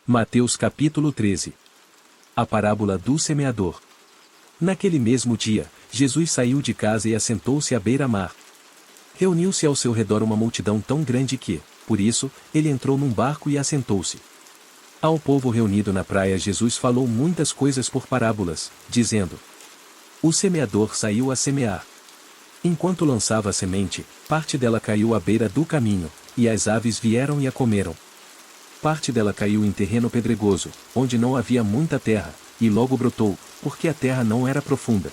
Mateus capítulo 13. A parábola do semeador. Naquele mesmo dia, Jesus saiu de casa e assentou-se à beira-mar. Reuniu-se ao seu redor uma multidão tão grande que, por isso, ele entrou num barco e assentou-se. Ao povo reunido na praia, Jesus falou muitas coisas por parábolas, dizendo: O semeador saiu a semear. Enquanto lançava a semente, parte dela caiu à beira do caminho, e as aves vieram e a comeram. Parte dela caiu em terreno pedregoso, onde não havia muita terra, e logo brotou, porque a terra não era profunda.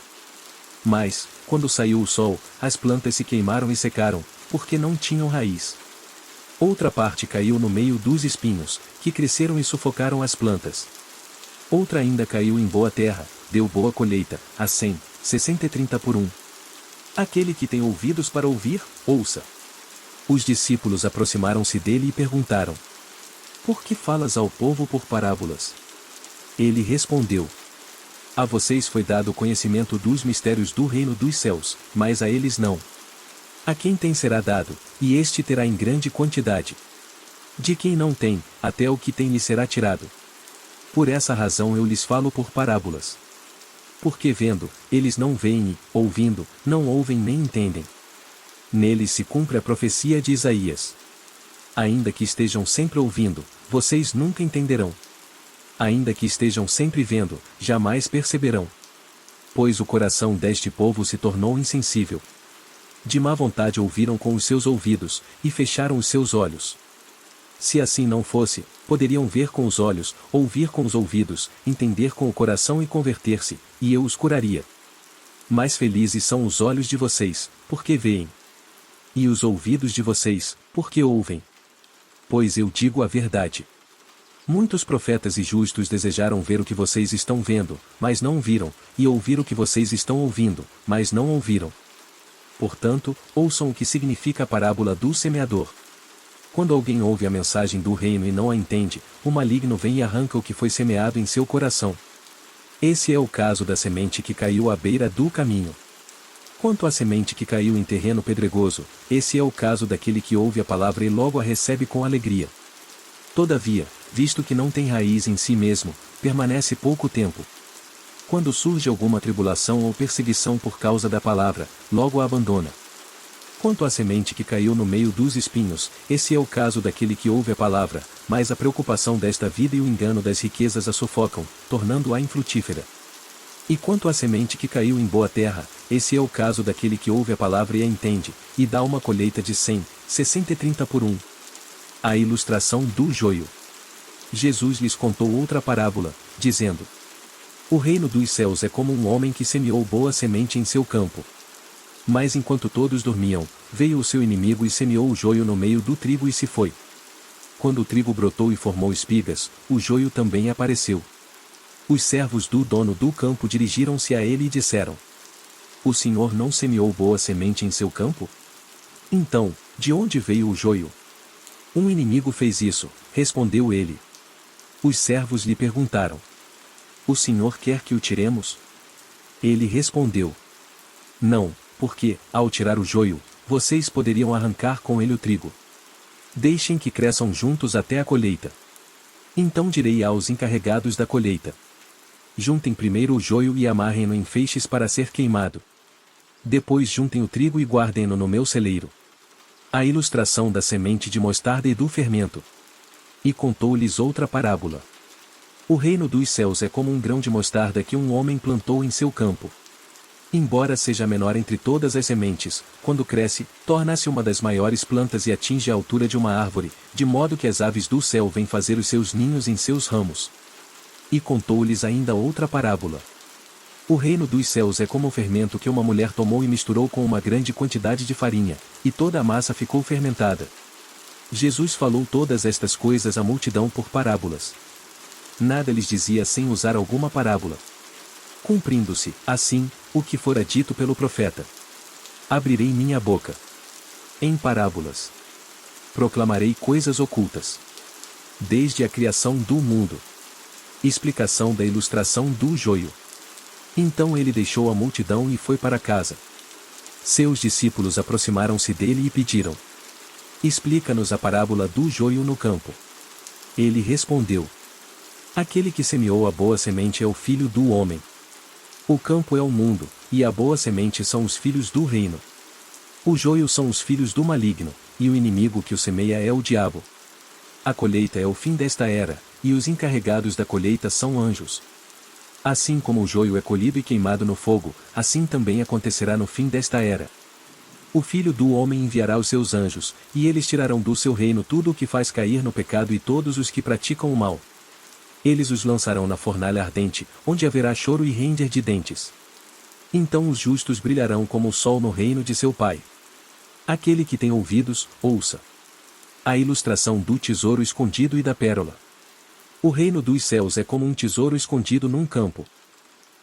Mas, quando saiu o sol, as plantas se queimaram e secaram, porque não tinham raiz. Outra parte caiu no meio dos espinhos, que cresceram e sufocaram as plantas. Outra ainda caiu em boa terra, deu boa colheita, a 100, 60 e 30 por 1. Aquele que tem ouvidos para ouvir, ouça. Os discípulos aproximaram-se dele e perguntaram: Por que falas ao povo por parábolas? Ele respondeu: A vocês foi dado o conhecimento dos mistérios do reino dos céus, mas a eles não. A quem tem será dado, e este terá em grande quantidade. De quem não tem, até o que tem lhe será tirado. Por essa razão eu lhes falo por parábolas. Porque vendo, eles não veem e, ouvindo, não ouvem nem entendem. Neles se cumpre a profecia de Isaías. Ainda que estejam sempre ouvindo, vocês nunca entenderão. Ainda que estejam sempre vendo, jamais perceberão. Pois o coração deste povo se tornou insensível. De má vontade ouviram com os seus ouvidos, e fecharam os seus olhos. Se assim não fosse, poderiam ver com os olhos, ouvir com os ouvidos, entender com o coração e converter-se, e eu os curaria. Mais felizes são os olhos de vocês, porque veem. E os ouvidos de vocês, porque ouvem. Pois eu digo a verdade. Muitos profetas e justos desejaram ver o que vocês estão vendo, mas não viram, e ouvir o que vocês estão ouvindo, mas não ouviram. Portanto, ouçam o que significa a parábola do semeador. Quando alguém ouve a mensagem do reino e não a entende, o maligno vem e arranca o que foi semeado em seu coração. Esse é o caso da semente que caiu à beira do caminho. Quanto à semente que caiu em terreno pedregoso, esse é o caso daquele que ouve a palavra e logo a recebe com alegria. Todavia, visto que não tem raiz em si mesmo, permanece pouco tempo. Quando surge alguma tribulação ou perseguição por causa da palavra, logo a abandona. Quanto à semente que caiu no meio dos espinhos, esse é o caso daquele que ouve a palavra, mas a preocupação desta vida e o engano das riquezas a sufocam, tornando-a infrutífera. E quanto à semente que caiu em boa terra, esse é o caso daquele que ouve a palavra e a entende, e dá uma colheita de 100, 60 e 30 por 1. A ilustração do joio. Jesus lhes contou outra parábola, dizendo: O reino dos céus é como um homem que semeou boa semente em seu campo. Mas enquanto todos dormiam, veio o seu inimigo e semeou o joio no meio do trigo e se foi. Quando o trigo brotou e formou espigas, o joio também apareceu. Os servos do dono do campo dirigiram-se a ele e disseram: O senhor não semeou boa semente em seu campo? Então, de onde veio o joio? Um inimigo fez isso, respondeu ele. Os servos lhe perguntaram: O senhor quer que o tiremos? Ele respondeu: Não, porque, ao tirar o joio, vocês poderiam arrancar com ele o trigo. Deixem que cresçam juntos até a colheita. Então direi aos encarregados da colheita: Juntem primeiro o joio e amarrem-no em feixes para ser queimado. Depois juntem o trigo e guardem-no no meu celeiro. A ilustração da semente de mostarda e do fermento. E contou-lhes outra parábola. O reino dos céus é como um grão de mostarda que um homem plantou em seu campo. Embora seja a menor entre todas as sementes, quando cresce, torna-se uma das maiores plantas e atinge a altura de uma árvore, de modo que as aves do céu vêm fazer os seus ninhos em seus ramos. E contou-lhes ainda outra parábola. O reino dos céus é como o fermento que uma mulher tomou e misturou com uma grande quantidade de farinha, e toda a massa ficou fermentada. Jesus falou todas estas coisas à multidão por parábolas. Nada lhes dizia sem usar alguma parábola. Cumprindo-se, assim, o que fora dito pelo profeta: Abrirei minha boca em parábolas. Proclamarei coisas ocultas desde a criação do mundo. Explicação da ilustração do joio. Então ele deixou a multidão e foi para casa. Seus discípulos aproximaram-se dele e pediram: Explica-nos a parábola do joio no campo. Ele respondeu: Aquele que semeou a boa semente é o Filho do homem. O campo é o mundo, e a boa semente são os filhos do reino. O joio são os filhos do maligno, e o inimigo que o semeia é o diabo. A colheita é o fim desta era, e os encarregados da colheita são anjos. Assim como o joio é colhido e queimado no fogo, assim também acontecerá no fim desta era. O Filho do homem enviará os seus anjos, e eles tirarão do seu reino tudo o que faz cair no pecado e todos os que praticam o mal. Eles os lançarão na fornalha ardente, onde haverá choro e ranger de dentes. Então os justos brilharão como o sol no reino de seu Pai. Aquele que tem ouvidos, ouça. A ilustração do tesouro escondido e da pérola. O reino dos céus é como um tesouro escondido num campo.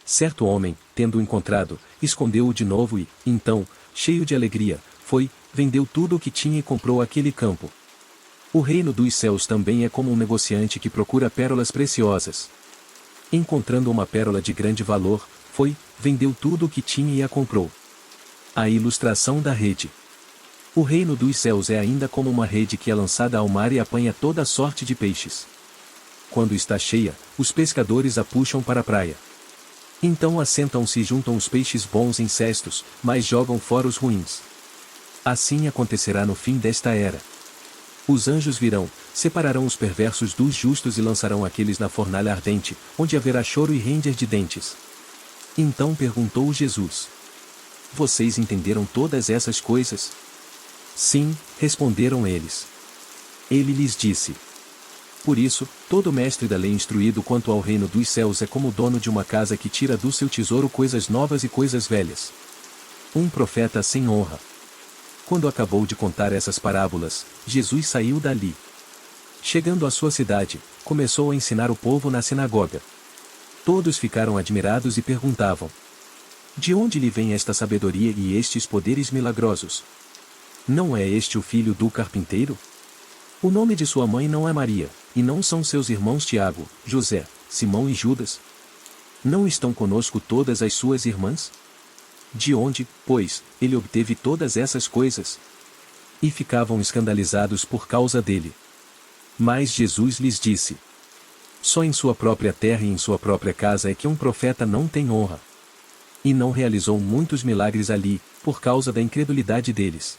Certo homem, tendo-o encontrado, escondeu-o de novo e, então, cheio de alegria, foi, vendeu tudo o que tinha e comprou aquele campo. O reino dos céus também é como um negociante que procura pérolas preciosas. Encontrando uma pérola de grande valor, foi, vendeu tudo o que tinha e a comprou. A ilustração da rede. O reino dos céus é ainda como uma rede que é lançada ao mar e apanha toda sorte de peixes. Quando está cheia, os pescadores a puxam para a praia. Então assentam-se e juntam os peixes bons em cestos, mas jogam fora os ruins. Assim acontecerá no fim desta era. Os anjos virão, separarão os perversos dos justos e lançarão aqueles na fornalha ardente, onde haverá choro e ranger de dentes. Então perguntou Jesus: Vocês entenderam todas essas coisas? Sim, responderam eles. Ele lhes disse: Por isso, todo mestre da lei instruído quanto ao reino dos céus é como o dono de uma casa que tira do seu tesouro coisas novas e coisas velhas. Um profeta sem honra. Quando acabou de contar essas parábolas, Jesus saiu dali. Chegando à sua cidade, começou a ensinar o povo na sinagoga. Todos ficaram admirados e perguntavam: De onde lhe vem esta sabedoria e estes poderes milagrosos? Não é este o filho do carpinteiro? O nome de sua mãe não é Maria, e não são seus irmãos Tiago, José, Simão e Judas? Não estão conosco todas as suas irmãs? De onde, pois, ele obteve todas essas coisas? E ficavam escandalizados por causa dele. Mas Jesus lhes disse: Só em sua própria terra e em sua própria casa é que um profeta não tem honra. E não realizou muitos milagres ali, por causa da incredulidade deles.